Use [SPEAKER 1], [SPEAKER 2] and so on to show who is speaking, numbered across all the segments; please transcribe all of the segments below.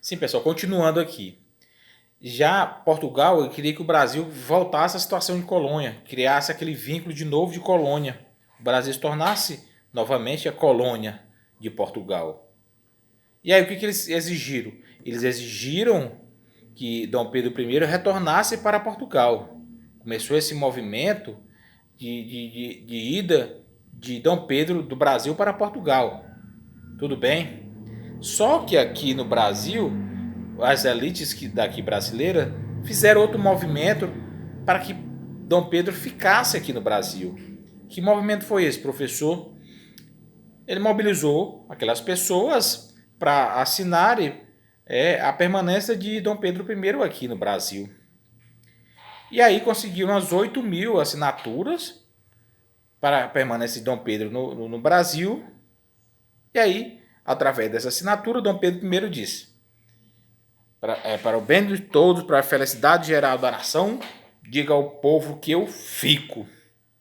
[SPEAKER 1] Sim, pessoal, continuando aqui. Já Portugal, eu queria que o Brasil voltasse à situação de colônia, criasse aquele vínculo de novo de colônia. O Brasil se tornasse novamente a colônia de Portugal. E aí, o que eles exigiram? Eles exigiram que Dom Pedro I retornasse para Portugal. Começou esse movimento de ida de Dom Pedro do Brasil para Portugal. Tudo bem? Só que aqui no Brasil, as elites daqui brasileiras fizeram outro movimento para que Dom Pedro ficasse aqui no Brasil. Que movimento foi esse, professor? Ele mobilizou aquelas pessoas para assinarem a permanência de Dom Pedro I aqui no Brasil. E aí conseguiram as 8.000 assinaturas para a permanência de Dom Pedro no Brasil. E aí, através dessa assinatura, Dom Pedro I disse: para o bem de todos, para a felicidade geral da nação, diga ao povo que eu fico.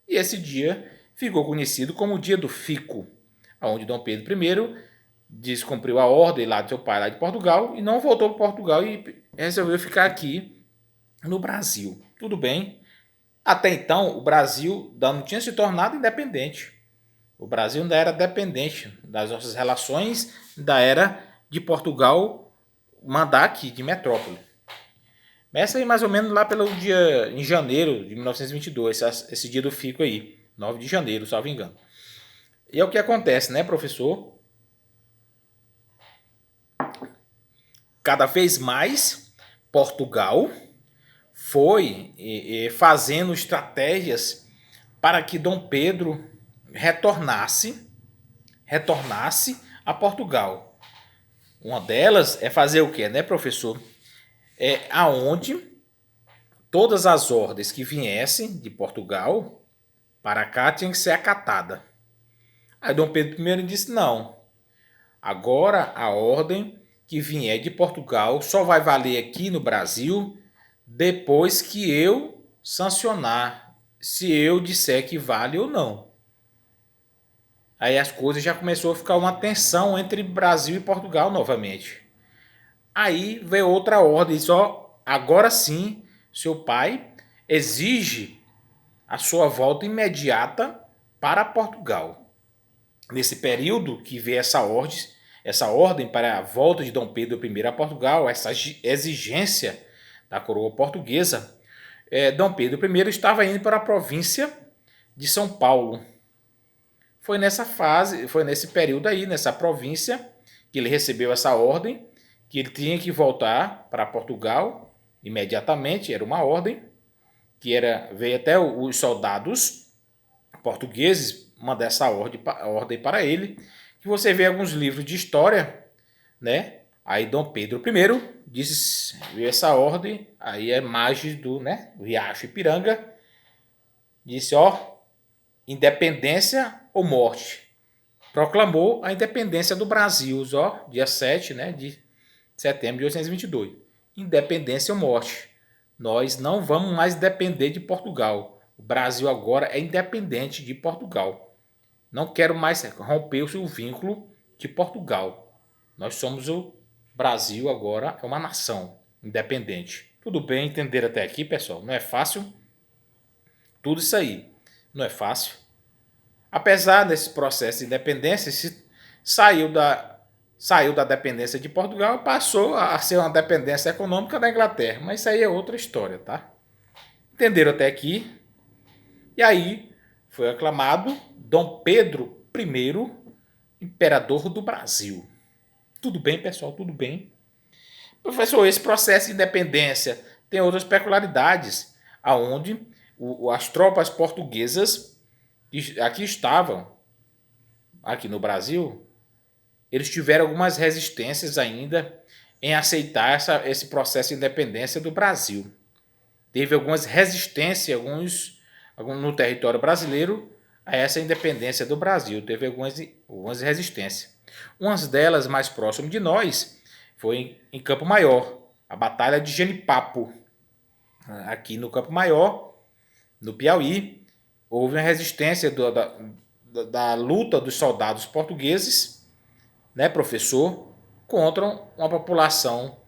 [SPEAKER 1] E esse dia ficou conhecido como o Dia do Fico, onde Dom Pedro I descumpriu a ordem lá do seu pai, lá de Portugal, e não voltou para Portugal e resolveu ficar aqui no Brasil. Tudo bem? Até então, o Brasil não tinha se tornado independente. O Brasil ainda era dependente das nossas relações, ainda era de Portugal mandar aqui, de metrópole. Essa aí mais ou menos lá pelo dia, em janeiro de 1922, esse dia do Fico aí, 9 de janeiro, salvo engano. E é o que acontece, né, professor? Cada vez mais, Portugal foi fazendo estratégias para que Dom Pedro retornasse a Portugal. Uma delas é fazer o quê, né, professor? É aonde todas as ordens que viessem de Portugal para cá tinham que ser acatadas. Aí Dom Pedro I disse: não, agora a ordem que vier de Portugal só vai valer aqui no Brasil depois que eu sancionar, se eu disser que vale ou não. Aí as coisas já começou a ficar uma tensão entre Brasil e Portugal novamente. Aí veio outra ordem, só agora sim, seu pai exige a sua volta imediata para Portugal. Nesse período que veio essa ordem para a volta de Dom Pedro I a Portugal, essa exigência da coroa portuguesa, Dom Pedro I estava indo para a província de São Paulo. Foi nessa fase, foi nesse período aí, nessa província, que ele recebeu essa ordem, que ele tinha que voltar para Portugal imediatamente, era uma ordem, veio até os soldados portugueses mandar essa ordem para ele, que você vê alguns livros de história, né? Aí Dom Pedro I disse, viu essa ordem, aí a imagem do, né, Riacho Ipiranga, disse, ó, independência ou morte. Proclamou a independência do Brasil, ó, dia 7, né, de setembro de 1822. Independência ou morte. Nós não vamos mais depender de Portugal. O Brasil agora é independente de Portugal. Não quero mais romper o seu vínculo de Portugal. Nós somos o Brasil agora, é uma nação independente. Tudo bem entender até aqui, pessoal? Não é fácil? Tudo isso aí não é fácil. Apesar desse processo de independência, saiu da dependência de Portugal e passou a ser uma dependência econômica da Inglaterra. Mas isso aí é outra história, tá? Entenderam até aqui? E aí foi aclamado Dom Pedro I, imperador do Brasil. Tudo bem, pessoal? Tudo bem? Professor, esse processo de independência tem outras peculiaridades, aonde as tropas portuguesas aqui estavam, aqui no Brasil, eles tiveram algumas resistências ainda em aceitar esse processo de independência do Brasil. Teve algumas resistências, no território brasileiro, a essa independência do Brasil. Teve algumas resistências. Umas delas mais próximas de nós foi em Campo Maior, a Batalha de Genipapo. Aqui no Campo Maior, no Piauí, houve uma resistência da luta dos soldados portugueses, né, professor, contra uma população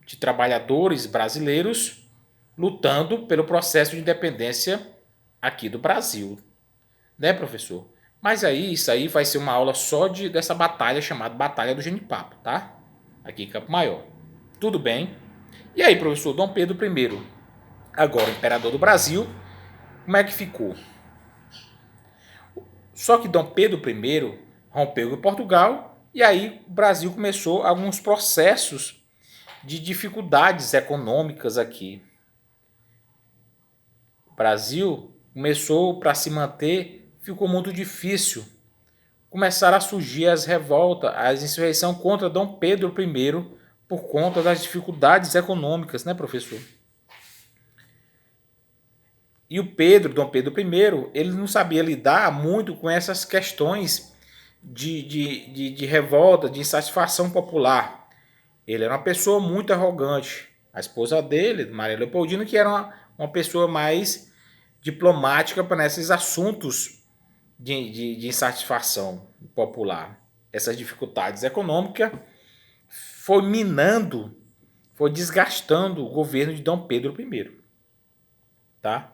[SPEAKER 1] de trabalhadores brasileiros lutando pelo processo de independência aqui do Brasil, né, professor? Mas aí, isso aí vai ser uma aula só dessa batalha chamada Batalha do Genipapo, tá? Aqui em Campo Maior. Tudo bem? E aí, professor, Dom Pedro I, agora imperador do Brasil, como é que ficou? Só que Dom Pedro I rompeu com Portugal e aí o Brasil começou alguns processos de dificuldades econômicas aqui. O Brasil começou, para se manter, ficou muito difícil. Começaram a surgir as revoltas, as insurreições contra Dom Pedro I por conta das dificuldades econômicas, né, professor? E o Dom Pedro I, ele não sabia lidar muito com essas questões de revolta, de insatisfação popular. Ele era uma pessoa muito arrogante. A esposa dele, Maria Leopoldina, que era uma pessoa mais diplomática para esses assuntos de insatisfação popular. Essas dificuldades econômicas foi minando, foi desgastando o governo de Dom Pedro I. Tá?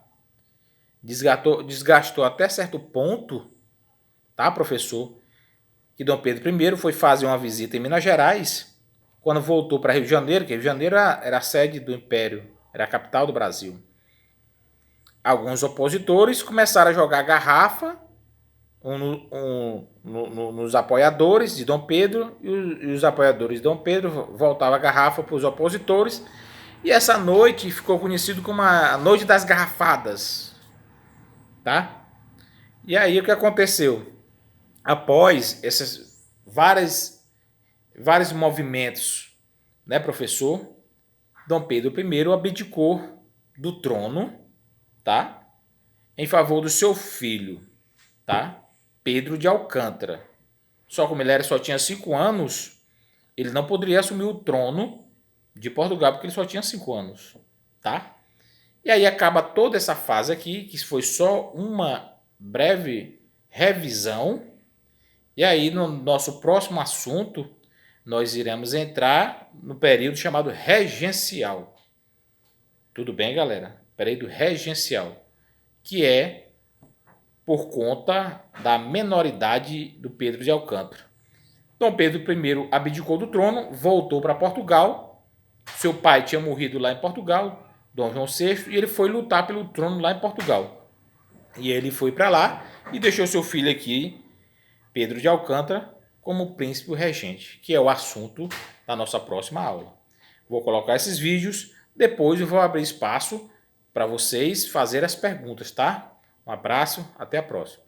[SPEAKER 1] Desgastou até certo ponto, tá, professor? Que Dom Pedro I foi fazer uma visita em Minas Gerais, quando voltou para Rio de Janeiro, que Rio de Janeiro era a sede do Império, era a capital do Brasil. Alguns opositores começaram a jogar garrafa nos apoiadores de Dom Pedro, e os apoiadores de Dom Pedro voltavam a garrafa para os opositores, e essa noite ficou conhecido como a Noite das Garrafadas. Tá? E aí o que aconteceu? Após esses vários movimentos, né, professor? Dom Pedro I abdicou do trono, tá? Em favor do seu filho, tá? Pedro de Alcântara. Só como ele só tinha 5 anos, ele não poderia assumir o trono de Portugal porque ele só tinha 5 anos, tá? E aí acaba toda essa fase aqui, que foi só uma breve revisão. E aí no nosso próximo assunto, nós iremos entrar no período chamado regencial. Tudo bem, galera? Período regencial, que é por conta da menoridade do Pedro de Alcântara. Dom Pedro I abdicou do trono, voltou para Portugal. Seu pai tinha morrido lá em Portugal, Dom João VI, e ele foi lutar pelo trono lá em Portugal. E ele foi para lá e deixou seu filho aqui, Pedro de Alcântara, como príncipe regente, que é o assunto da nossa próxima aula. Vou colocar esses vídeos, depois eu vou abrir espaço para vocês fazerem as perguntas, tá? Um abraço, até a próxima.